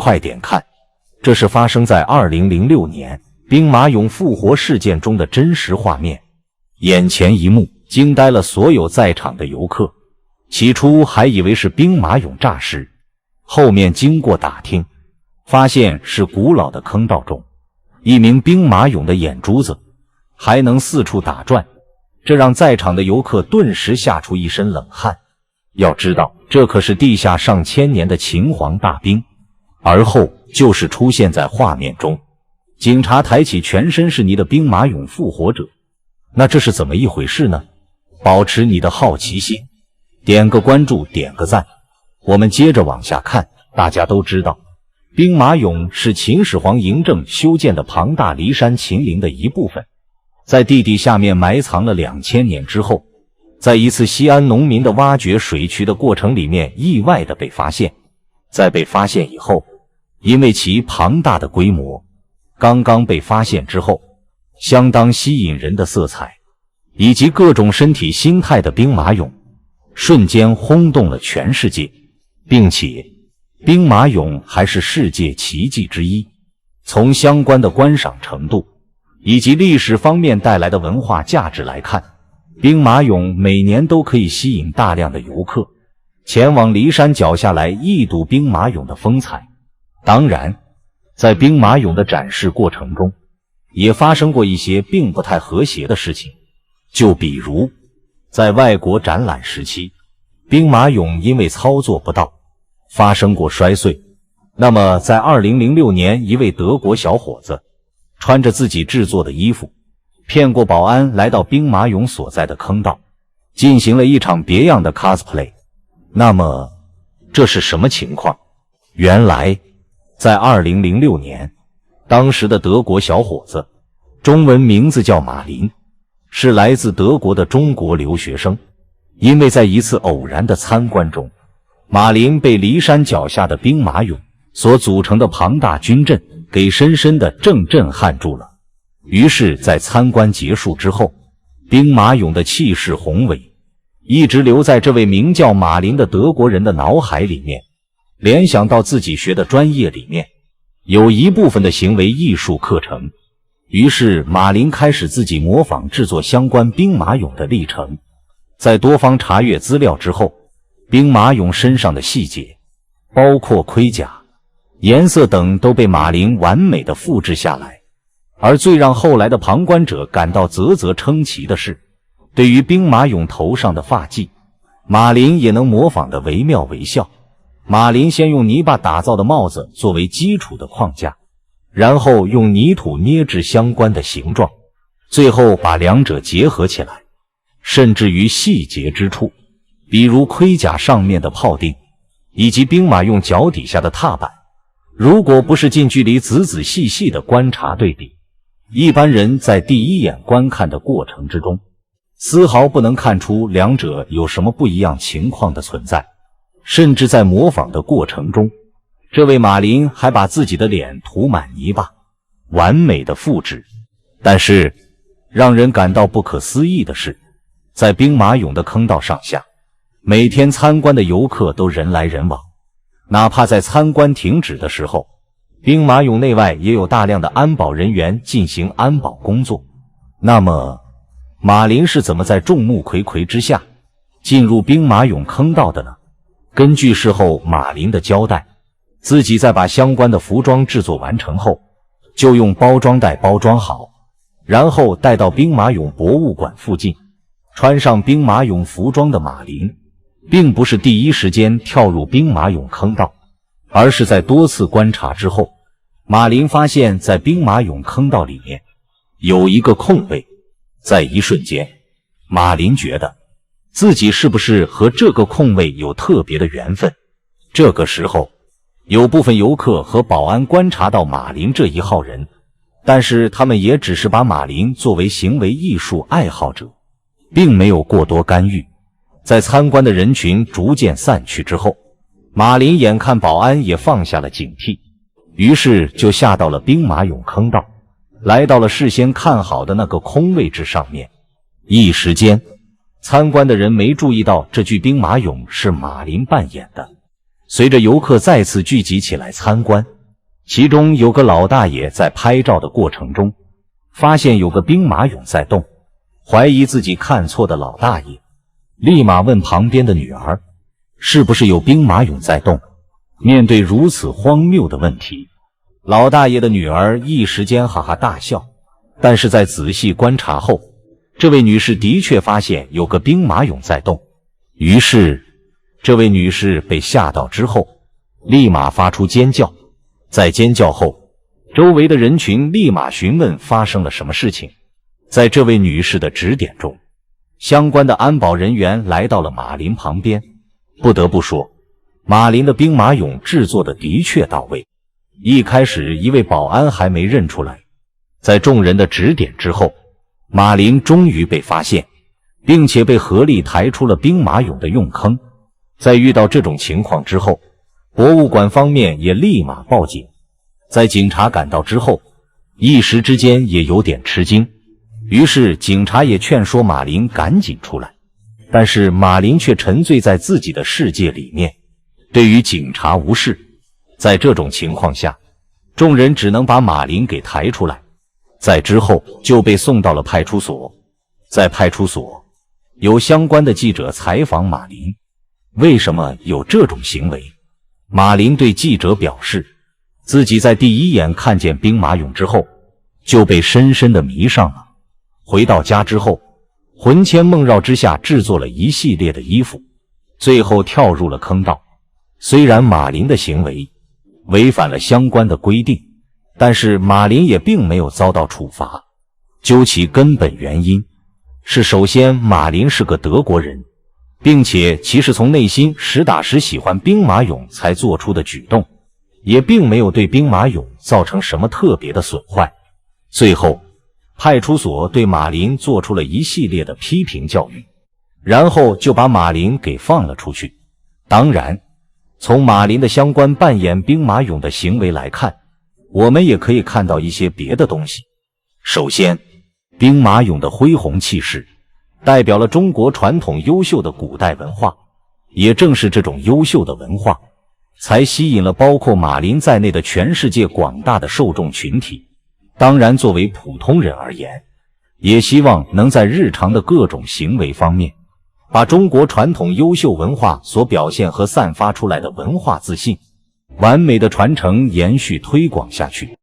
快點看，這是發生在2006年兵馬俑復活事件中的真實畫面。眼前一幕驚呆了所有在場的遊客，起初還以為是兵馬俑詐屍，後面經過打聽，發現是古老的坑道中，一名兵馬俑的眼珠子還能四處打轉，這讓在場的遊客頓時嚇出一身冷汗。要知道，這可是地下上千年的秦皇大兵。而後就是出現在畫面中，警察抬起全身是泥的兵馬俑復活者。那這是怎麼一回事呢？保持你的好奇心，點個關注，點個讚。我們接着往下看。大家都知道，兵馬俑是秦始皇嬴政修建的龐大驪山秦陵的一部分，在地底下面埋藏了2000年之後，在一次西安農民的挖掘水渠的過程裡面意外的被发现。在被发现以後，因為其龐大的規模，剛剛被发現之後，相當吸引人的色彩以及各種身體心態的兵馬俑瞬間轟動了全世界，並且兵馬俑還是世界奇蹟之一。從相關的觀賞程度以及歷史方面帶來的文化價值來看，兵馬俑每年都可以吸引大量的遊客前往驪山腳下來一睹兵馬俑的風采。當然，在兵馬俑的展示過程中，也發生過一些並不太和諧的事情。就比如，在外國展覽時期，兵馬俑因為操作不當，發生過摔碎。那麼，在2006年，一位德國小伙子穿着自己制作的衣服，騙過保安來到兵馬俑所在的坑道，進行了一場別樣的 cosplay。那麼，這是什麼情況？原來，在2006年，當時的德國小伙子，中文名字叫馬林，是來自德國的中國留學生。因為在一次偶然的參觀中，馬林被驪山腳下的兵馬俑所組成的龐大軍陣給深深地震撼住了。於是在參觀結束之後，兵馬俑的氣勢宏偉一直留在這位名叫馬林的德國人的腦海裡面。聯想到自己學的專業裡面有一部分的行為藝術課程，於是馬林開始自己模仿制作相關兵馬俑的歷程。在多方查閱資料之後，兵馬俑身上的細節，包括盔甲、顏色等都被馬林完美的複製下來。而最讓後來的旁觀者感到嘖嘖稱奇的是，對於兵馬俑頭上的髮髻，馬林也能模仿得惟妙惟肖。馬林先用泥巴打造的帽子作為基礎的框架，然後用泥土捏制相關的形狀，最後把兩者結合起來。甚至於細節之處，比如盔甲上面的炮釘，以及兵馬俑腳底下的踏板，如果不是近距離仔仔細細的觀察對比，一般人在第一眼觀看的過程之中，絲毫不能看出兩者有什麼不一樣情況的存在。甚至在模仿的過程中，這位馬林還把自己的臉塗滿泥巴，完美的複製。但是讓人感到不可思議的是，在兵馬俑的坑道上下，每天參觀的遊客都人來人往，哪怕在參觀停止的時候，兵馬俑內外也有大量的安保人員進行安保工作。那麼馬林是怎麼在众目睽睽之下進入兵馬俑坑道的呢？根據事後馬林的交代，自己在把相關的服裝制作完成後，就用包裝袋包裝好，然後帶到兵馬俑博物館附近。穿上兵馬俑服裝的馬林並不是第一時間跳入兵馬俑坑道，而是在多次觀察之後，馬林發現在兵馬俑坑道裡面有一個空位。在一瞬間，馬林覺得自己是不是和這個空位有特別的緣分。這個時候，有部分遊客和保安觀察到馬林這一號人，但是他們也只是把馬林作為行為藝術愛好者，並沒有過多干預。在參觀的人群逐漸散去之後，馬林眼看保安也放下了警惕，於是就下到了兵馬俑坑道，來到了事先看好的那個空位置上面。一時間，參觀的人沒注意到這具兵馬俑是馬林扮演的，隨着遊客再次聚集起來參觀，其中有個老大爺在拍照的過程中，發現有個兵馬俑在動，懷疑自己看錯的老大爺，立馬問旁邊的女兒，是不是有兵馬俑在動？面對如此荒謬的問題，老大爺的女兒一時間哈哈大笑，但是在仔細觀察後，這位女士的確發現有個兵馬俑在動，於是這位女士被嚇到之後，立馬發出尖叫。在尖叫後，周圍的人群立馬詢問發生了什麼事情。在這位女士的指點中，相關的安保人員來到了馬林旁邊。不得不說，馬林的兵馬俑制作的確到位。一開始一位保安還沒認出來，在眾人的指點之後，馬林終於被發現，並且被合力抬出了兵馬俑的俑坑。在遇到這種情況之後，博物館方面也立馬報警。在警察趕到之後，一時之間也有點吃驚，於是警察也勸說馬林趕緊出來，但是馬林卻沉醉在自己的世界裡面，對於警察无視。在這種情況下，眾人只能把馬林給抬出來，在之後就被送到了派出所。在派出所，有相關的記者採訪馬林，為什麼有這種行為？馬林對記者表示，自己在第一眼看見兵馬俑之後，就被深深的迷上了。回到家之後，魂牽夢繞之下制作了一系列的衣服，最後跳入了坑道。雖然馬林的行為違反了相關的規定，但是馬林也並沒有遭到處罰。究其根本原因，是首先馬林是個德國人，並且其實從內心實打實喜歡兵馬俑才做出的舉動，也並沒有對兵馬俑造成什麼特別的損壞。最後，派出所對馬林做出了一系列的批評教育，然後就把馬林給放了出去。當然，從馬林的相關扮演兵馬俑的行為來看，我們也可以看到一些別的東西。首先，兵馬俑的恢宏氣勢代表了中國傳統優秀的古代文化，也正是这種優秀的文化，才吸引了包括馬林在內的全世界廣大的受眾群體。當然，作為普通人而言，也希望能在日常的各種行為方面，把中國傳統優秀文化所表現和散發出來的文化自信，完美的傳承、延續、推廣下去。